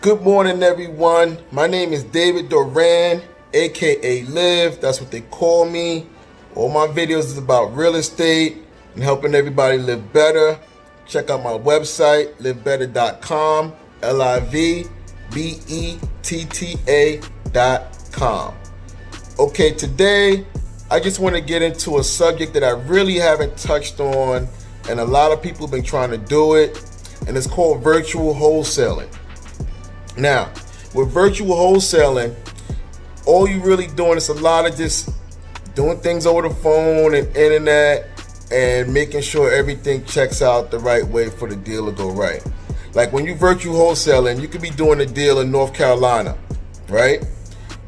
Good morning, everyone. My name is David Duran, aka Liv. That's what they call me. All my videos is about real estate and helping everybody live better. Check out my website, livbettanyc, livbettanyc.com. Okay, today I just want to get into a subject that I really haven't touched on, and a lot of people have been trying to do it, and it's called virtual wholesaling. Now, with virtual wholesaling, all you really doing is a lot of just doing things over the phone and internet and making sure everything checks out the right way for the deal to go right. Like when you virtual wholesaling, you could be doing a deal in North Carolina, right?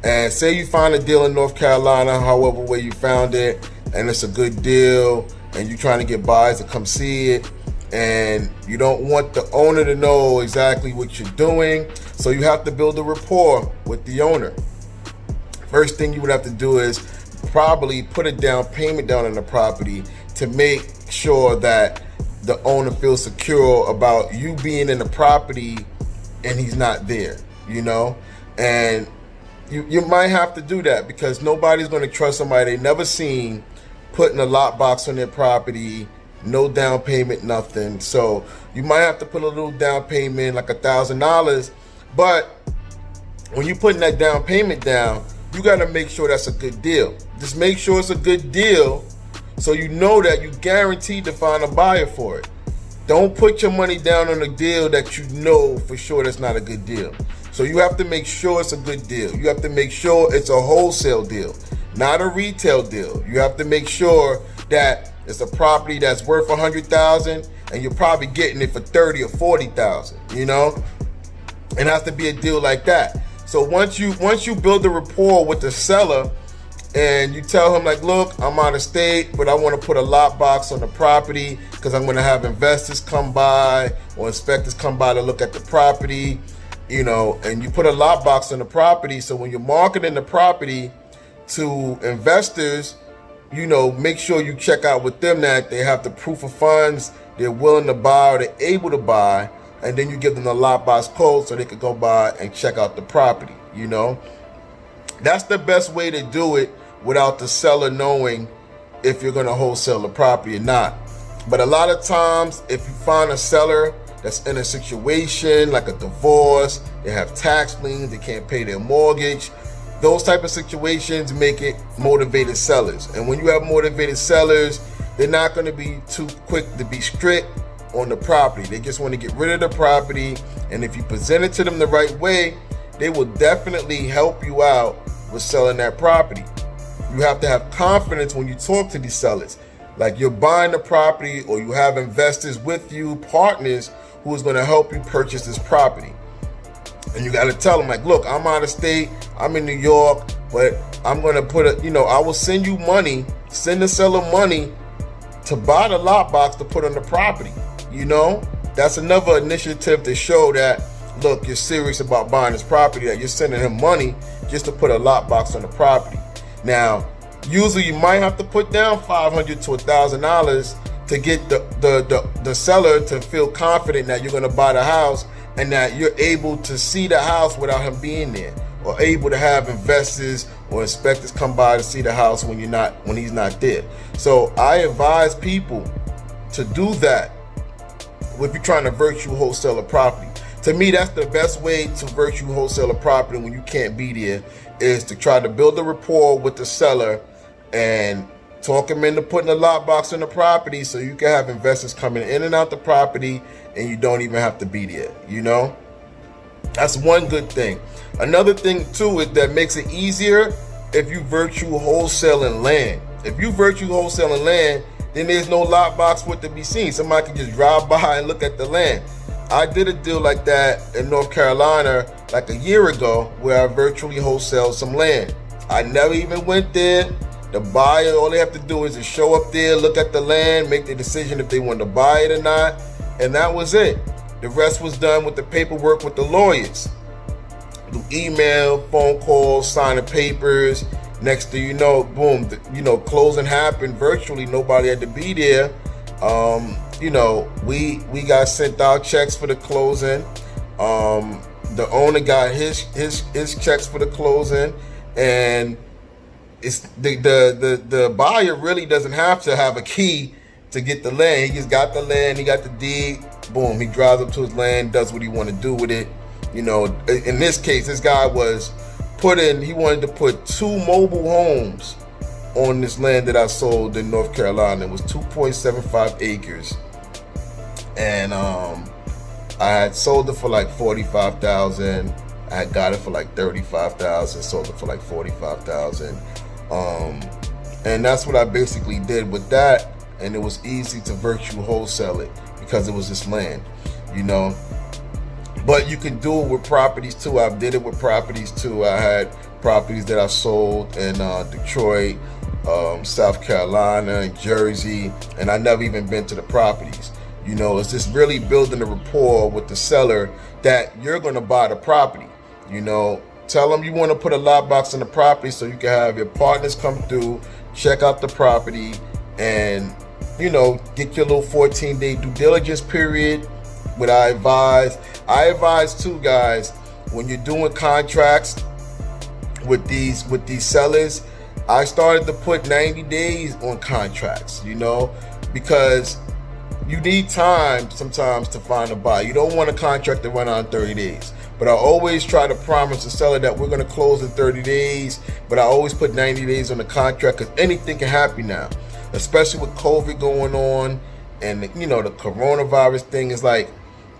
And say you find a deal in North Carolina, however way you found it, and it's a good deal, and you're trying to get buyers to come see it, and you don't want the owner to know exactly what you're doing, so you have to build a rapport with the owner. First thing you would have to do is probably put a down payment down on the property to make sure that the owner feels secure about you being in the property and he's not there, you know? And you might have to do that because nobody's going to trust somebody they never seen putting a lockbox on their property, no down payment, nothing. So you might have to put a little down payment, like $1,000. But when you're putting that down payment down, you got to make sure that's a good deal. Just make sure it's a good deal so you know that you're guaranteed to find a buyer for it. Don't put your money down on a deal that you know for sure that's not a good deal. So you have to make sure it's a good deal. You have to make sure it's a wholesale deal, not a retail deal. You have to make sure that it's a property that's worth $100,000 and you're probably getting it for $30,000 or $40,000, you know? It has to be a deal like that. So once you build a rapport with the seller and you tell him like, look, I'm out of state, but I want to put a lockbox on the property because I'm going to have investors come by or inspectors come by to look at the property, you know, and you put a lockbox on the property. So when you're marketing the property to investors, you know, make sure you check out with them that they have the proof of funds, they're willing to buy or they're able to buy, and then you give them the lockbox code so they could go by and check out the property, you know. That's the best way to do it without the seller knowing if you're going to wholesale the property or not. But a lot of times, if you find a seller that's in a situation like a divorce, they have tax liens, they can't pay their mortgage, those type of situations make it motivated sellers. And when you have motivated sellers, they're not going to be too quick to be strict on the property. They just want to get rid of the property. And if you present it to them the right way, they will definitely help you out with selling that property. You have to have confidence when you talk to these sellers. Like you're buying the property or you have investors with you, partners who is going to help you purchase this property. And you got to tell them like, look, I'm out of state, I'm in New York, but I'm going to put I will send you money, send the seller money to buy the lockbox to put on the property. You know, that's another initiative to show that, look, you're serious about buying this property, that you're sending him money just to put a lockbox on the property. Now, usually you might have to put down $500 to $1,000 to get the seller to feel confident that you're going to buy the house and that you're able to see the house without him being there, or able to have investors or inspectors come by to see the house when he's not there. So I advise people to do that if you're trying to virtual wholesale a property. To me, that's the best way to virtual wholesale a property when you can't be there, is to try to build a rapport with the seller and talk him into putting a lockbox on the property so you can have investors coming in and out the property and you don't even have to be there, you know? That's one good thing. Another thing too is that makes it easier if you virtual wholesaling land. If you virtual wholesaling land, then there's no lockbox for it to be seen. Somebody can just drive by and look at the land. I did a deal like that in North Carolina like a year ago where I virtually wholesaled some land. I never even went there. The buyer, all they have to do is just show up there, look at the land, make the decision if they want to buy it or not, and that was it. The rest was done with the paperwork with the lawyers. Through email, phone calls, signing papers. Next thing you know, boom, closing happened virtually. Nobody had to be there. We got sent out checks for the closing. the owner got his checks for the closing, and it's the buyer really doesn't have to have a key to get the land. He just got the land, he got the deed, boom, he drives up to his land, does what he want to do with it. You know, in this case, this guy he wanted to put 2 mobile homes on this land that I sold in North Carolina. It was 2.75 acres, and I had sold it for like $45,000. I had got it for like $35,000, sold it for like $45,000. And that's what I basically did with that, and it was easy to virtual wholesale it because it was this land, you know. But you can do it with properties too. I did it with properties too. I had properties that I sold in Detroit, South Carolina, and Jersey, and I never even been to the properties. You know, it's just really building a rapport with the seller that you're going to buy the property. You know, tell them you want to put a lockbox on the property so you can have your partners come through, check out the property, and, you know, get your little 14-day due diligence period. What I advise too, guys, when you're doing contracts with these sellers, I started to put 90 days on contracts, you know, because you need time sometimes to find a buyer. You don't want a contract to run on 30 days. But I always try to promise the seller that we're going to close in 30 days. But I always put 90 days on the contract because anything can happen now, especially with COVID going on and, you know, the coronavirus thing is like.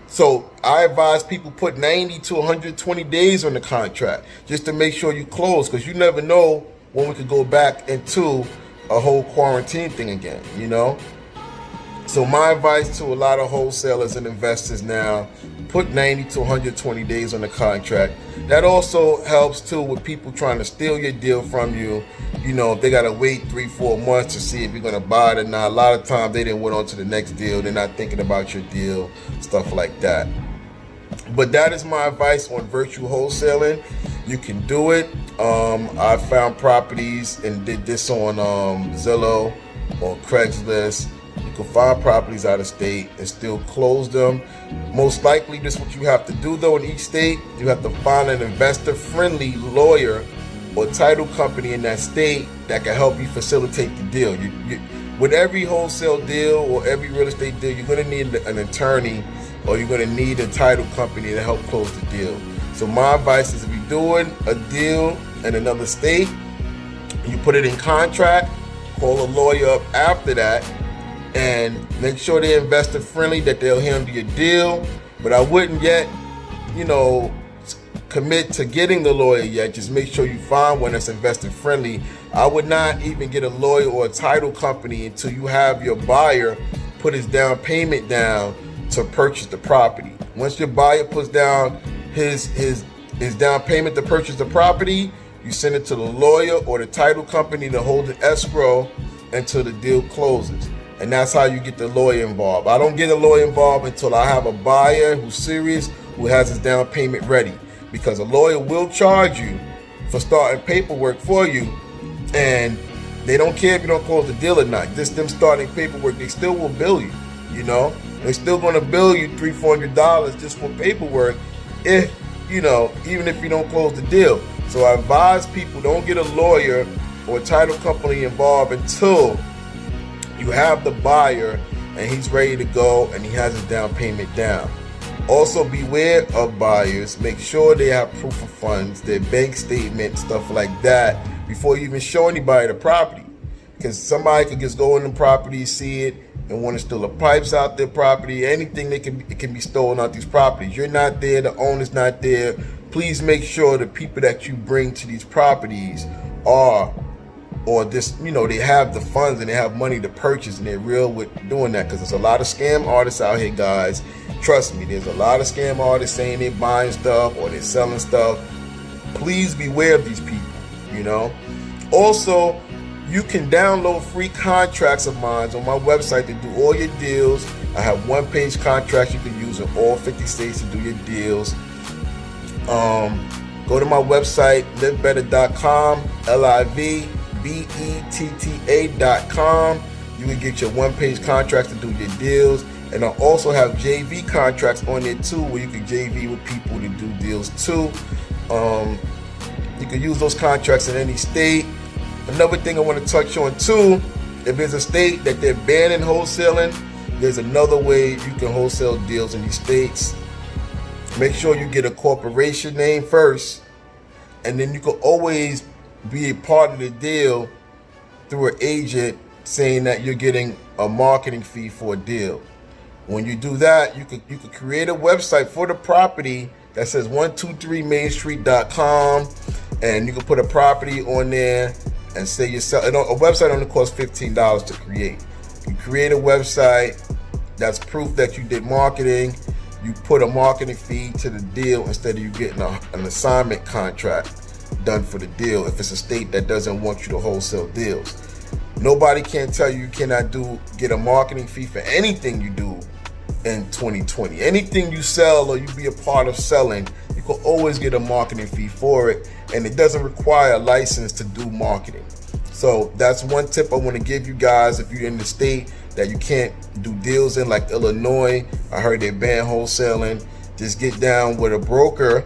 So I advise people put 90 to 120 days on the contract just to make sure you close, because you never know when we could go back into a whole quarantine thing again, you know. So my advice to a lot of wholesalers and investors now, put 90 to 120 days on the contract. That also helps too with people trying to steal your deal from you. You know, if they got to wait 3-4 months to see if you're going to buy it or not. A lot of times they didn't went on to the next deal. They're not thinking about your deal, stuff like that. But that is my advice on virtual wholesaling. You can do it. I found properties and did this on Zillow, on Craigslist. You can find properties out of state and still close them. Most likely, this is what you have to do though in each state. You have to find an investor-friendly lawyer or title company in that state that can help you facilitate the deal. With every wholesale deal or every real estate deal, you're going to need an attorney or you're going to need a title company to help close the deal. So my advice is, if you're doing a deal in another state, you put it in contract, call a lawyer up after that, and make sure they're investor friendly, that they'll handle your deal. But I wouldn't yet, you know, commit to getting the lawyer yet. Just make sure you find one that's investor friendly. I would not even get a lawyer or a title company until you have your buyer put his down payment down to purchase the property. Once your buyer puts down his down payment to purchase the property, you send it to the lawyer or the title company to hold the escrow until the deal closes. And that's how you get the lawyer involved. I don't get a lawyer involved until I have a buyer who's serious, who has his down payment ready. Because a lawyer will charge you for starting paperwork for you, and they don't care if you don't close the deal or not. Just them starting paperwork, they still will bill you, you know. They're still going to bill you $300-$400 just for paperwork, if, you know, even if you don't close the deal. So I advise people, don't get a lawyer or a title company involved until you have the buyer and he's ready to go and he has his down payment down. Also, beware of buyers. Make sure they have proof of funds, their bank statement, stuff like that, before you even show anybody the property. Because somebody could just go in the property, see it, and want to steal the pipes out their property. Anything it can be stolen out these properties. You're not there, the owner's not there. Please make sure the people that you bring to these properties are, or this, you know, they have the funds and they have money to purchase, and they're real with doing that. Because there's a lot of scam artists out here, guys. Trust me, there's a lot of scam artists saying they're buying stuff or they're selling stuff. Please beware of these people, you know. Also, you can download free contracts of mine on my website to do all your deals. I have one-page contracts you can use in all 50 states to do your deals. Go to my website, livbettanyc.com, livbettanyc.com. You can get your one-page contracts to do your deals. And I also have JV contracts on there too, where you can JV with people to do deals too. You can use those contracts in any state. Another thing I want to touch on too, if there's a state that they're banning wholesaling, there's another way you can wholesale deals in these states. Make sure you get a corporation name first, and then you can always be a part of the deal through an agent saying that you're getting a marketing fee for a deal. When you do that, you could create a website for the property that says 123mainstreet.com, and you can put a property on there and say you sell. A website only costs $15 to create. You create a website that's proof that you did marketing. You put a marketing fee to the deal instead of you getting an assignment contract done for the deal if it's a state that doesn't want you to wholesale deals. Nobody can tell you cannot get a marketing fee for anything you do in 2020. Anything you sell or you be a part of selling, you can always get a marketing fee for it, and it doesn't require a license to do marketing. So that's one tip I want to give you guys. If you're in the state that you can't do deals in, like Illinois, I heard they ban wholesaling, just get down with a broker,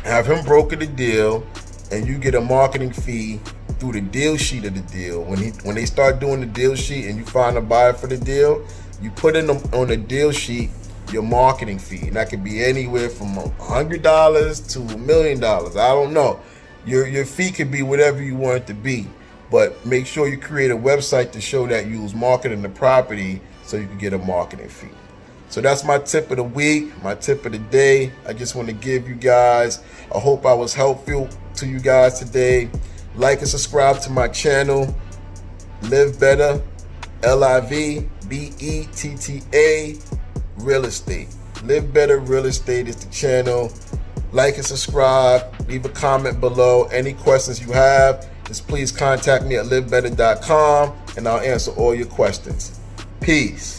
have him broker the deal, and you get a marketing fee through the deal sheet of the deal. When they start doing the deal sheet and you find a buyer for the deal, you put in on the deal sheet your marketing fee. And that could be anywhere from $100 to $1 million. I don't know. Your fee could be whatever you want it to be. But make sure you create a website to show that you was marketing the property so you can get a marketing fee. So that's my tip of the week, my tip of the day. I just want to give you guys, I hope I was helpful to you guys today. Like and subscribe to my channel, Live Better, LIVBETTA, Real Estate. Live Better Real Estate is the channel. Like and subscribe, leave a comment below. Any questions you have, just please contact me at livbetter.com and I'll answer all your questions. Peace.